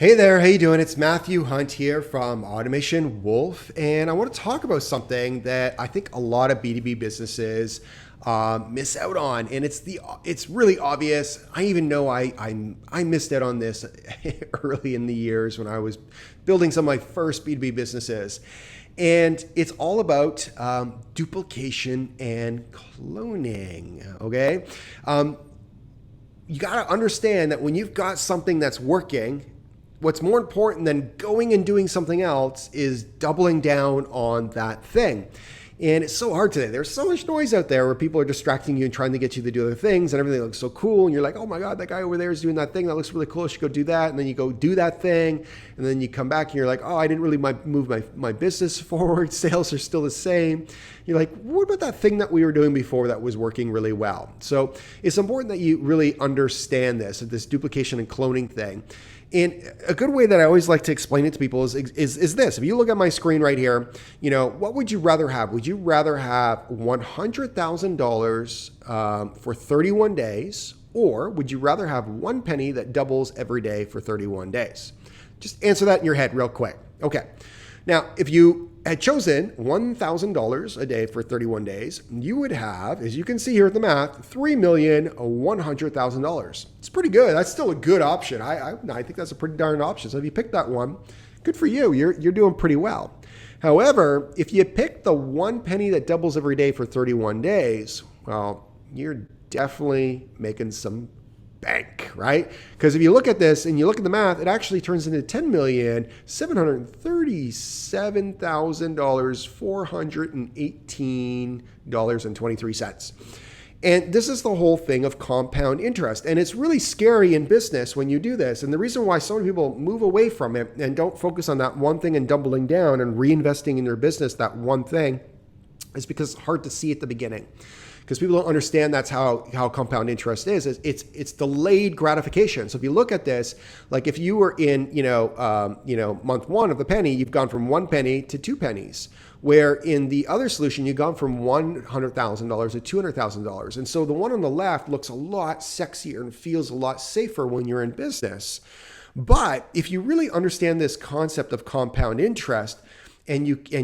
Hey there, how you doing? It's Matthew Hunt here from Automation Wolf, and I want to talk about something that I think a lot of B2B businesses miss out on, and it's really obvious. I even know I missed out on this early in the years when I was building some of my first B2B businesses, and it's all about duplication and cloning. Okay, you got to understand that when you've got something that's working, what's more important than going and doing something else is doubling down on that thing. And it's so hard today. There's so much noise out there where people are distracting you and trying to get you to do other things, and everything looks so cool. And you're like, oh my God, that guy over there is doing that thing. That looks really cool. I should go do that. And then you go do that thing. And then you come back and you're like, oh, I didn't really move my business forward. Sales are still the same. You're like, what about that thing that we were doing before that was working really well? So it's important that you really understand this duplication and cloning thing. And a good way that I always like to explain it to people is this. If you look at my screen right here, what would you rather have? Would you rather have $100,000 for 31 days, or would you rather have one penny that doubles every day for 31 days? Just answer that in your head real quick. Okay. Now, if you had chosen $1,000 a day for 31 days, you would have, as you can see here at the math, $3,100,000. It's pretty good. That's still a good option. I think that's a pretty darn option. So if you pick that one, good for you. You're doing pretty well. However, if you pick the one penny that doubles every day for 31 days, well, you're definitely making some bank, right? Because if you look at this and you look at the math, it actually turns into $10,737,418.23. And this is the whole thing of compound interest. And it's really scary in business when you do this. And the reason why so many people move away from it and don't focus on that one thing and doubling down and reinvesting in their business, that one thing, is because it's hard to see at the beginning. Because people don't understand that's how compound interest is. It's delayed gratification. So if you look at this, like if you were in month one of the penny, you've gone from 1 penny to 2 pennies. Where in the other solution, you've gone from $100,000 to $200,000. And so the one on the left looks a lot sexier and feels a lot safer when you're in business. But if you really understand this concept of compound interest, and you can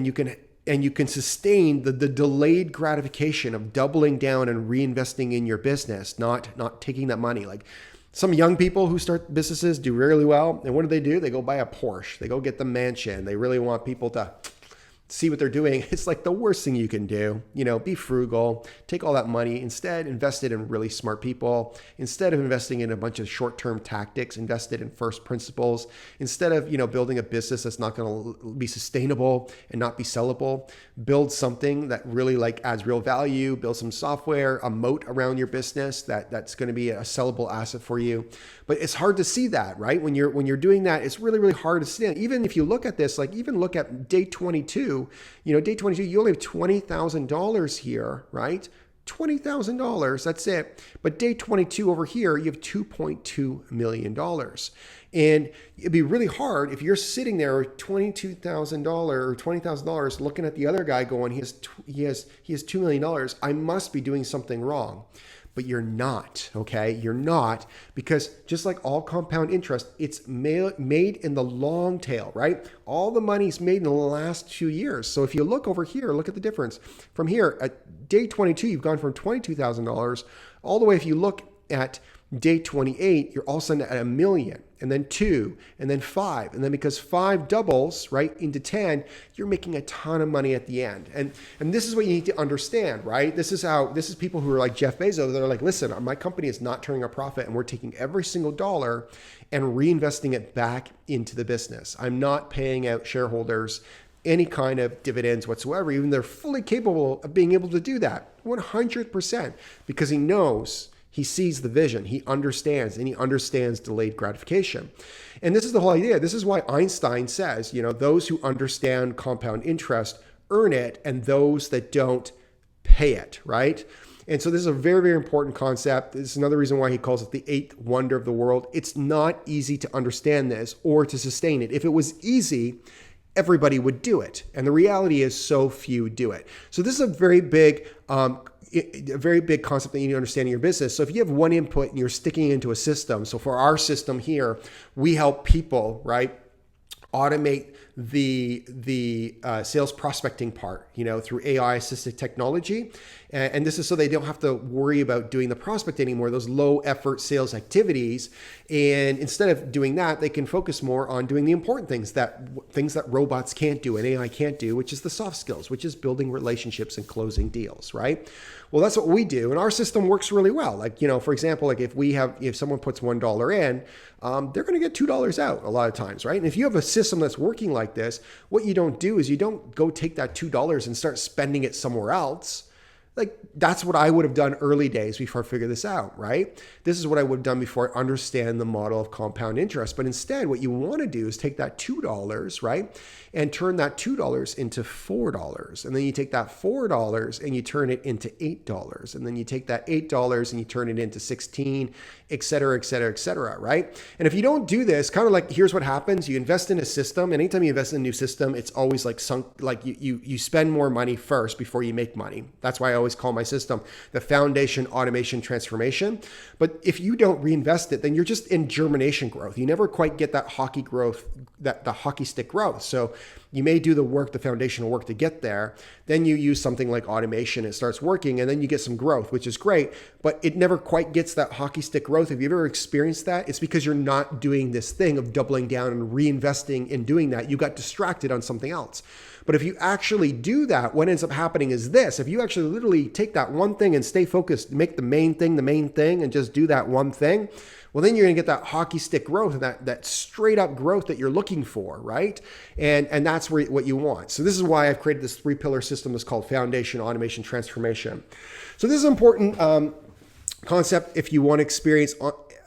sustain the delayed gratification of doubling down and reinvesting in your business, not taking that money. Like some young people who start businesses do really well. And what do? They go buy a Porsche. They go get the mansion. They really want people to see what they're doing. It's like the worst thing you can do. Be frugal, take all that money, instead invest it in really smart people. Instead of investing in a bunch of short-term tactics, invest it in first principles. Instead of, building a business that's not going to be sustainable and not be sellable, build something that really adds real value, build some software, a moat around your business that's going to be a sellable asset for you. But it's hard to see that, right? When you're doing that, it's really, really hard to see. Even if you look at this, even look at day 22, day 22, you only have $20,000 here, right? $20,000, that's it. But day 22 over here, you have $2.2 million. And it'd be really hard if you're sitting there with $22,000 or $20,000 looking at the other guy going, he has $2 million. I must be doing something wrong. But you're not, okay? You're not, because just like all compound interest, it's made in the long tail, right? All the money's made in the last 2 years. So if you look over here, look at the difference. From here, at day 22, you've gone from $22,000 all the way, if you look at day 28, you're all of a sudden at $1 million, and then 2, and then 5. And then because 5 doubles, right, into 10, you're making a ton of money at the end. And this is what you need to understand, right? This is people who are like Jeff Bezos. They're like, listen, my company is not turning a profit, and we're taking every single dollar and reinvesting it back into the business. I'm not paying out shareholders any kind of dividends whatsoever, even they're fully capable of being able to do that 100%, because he sees the vision, he understands delayed gratification. And this is the whole idea. This is why Einstein says, those who understand compound interest earn it, and those that don't pay it, right? And so this is a very, very important concept. This is another reason why he calls it the 8th wonder of the world. It's not easy to understand this or to sustain it. If it was easy, everybody would do it. And the reality is so few do it. So this is a very big a very big concept that you need to understand in your business. So if you have one input and you're sticking into a system, so for our system here, we help people, right, automate the sales prospecting part, through AI assisted technology. And this is so they don't have to worry about doing the prospect anymore, those low effort sales activities. And instead of doing that, they can focus more on doing the important things that robots can't do and AI can't do, which is the soft skills, which is building relationships and closing deals, right? Well, that's what we do. And our system works really well. Like, for example, like if someone puts $1 in, they're going to get $2 out a lot of times, right? And if you have a system that's working like this, what you don't do is you don't go take that $2 and start spending it somewhere else. Like, that's what I would have done early days before I figured this out, right? This is what I would have done before I understand the model of compound interest. But instead, what you want to do is take that $2, right? And turn that $2 into $4. And then you take that $4 and you turn it into $8. And then you take that $8 and you turn it into 16, et cetera, et cetera, et cetera, right? And if you don't do this, kind of like, here's what happens. You invest in a system. And anytime you invest in a new system, it's always like you spend more money first before you make money. That's why I always call my system the foundation, automation, transformation. But if you don't reinvest it, then you're just in germination growth. You never quite get that hockey growth, the hockey stick growth. So you may do the work, the foundational work to get there. Then you use something like automation, it starts working, and then you get some growth, which is great, but it never quite gets that hockey stick growth. Have you ever experienced that? It's because you're not doing this thing of doubling down and reinvesting in doing that. You got distracted on something else. But if you actually do that, what ends up happening is this. If you actually literally take that one thing and stay focused, make the main thing, and just do that one thing, well, then you're going to get that hockey stick growth and that straight up growth that you're looking for, right? And that's what you want. So this is why I've created this 3-pillar system that's called foundation, automation, transformation. So this is an important concept if you want to experience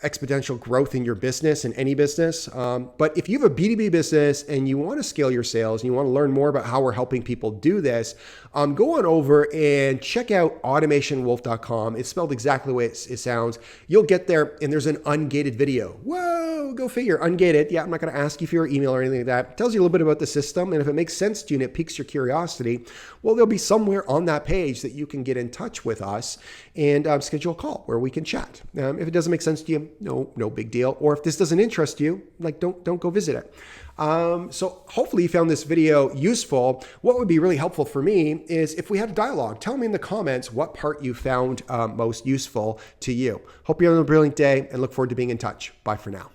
exponential growth in your business, in any business. But if you have a B2B business and you want to scale your sales and you want to learn more about how we're helping people do this, go on over and check out automationwolf.com. It's spelled exactly the way it sounds. You'll get there and there's an ungated video. Whoa, go figure, ungated. Yeah, I'm not going to ask you for your email or anything like that. It tells you a little bit about the system. And if it makes sense to you and it piques your curiosity, well, there'll be somewhere on that page that you can get in touch with us and schedule a call where we can chat. If it doesn't make sense to you, no big deal. Or if this doesn't interest you, like don't go visit it. So hopefully you found this video useful. What would be really helpful for me is if we had a dialogue. Tell me in the comments what part you found most useful to you. Hope you're having a brilliant day and look forward to being in touch. Bye for now.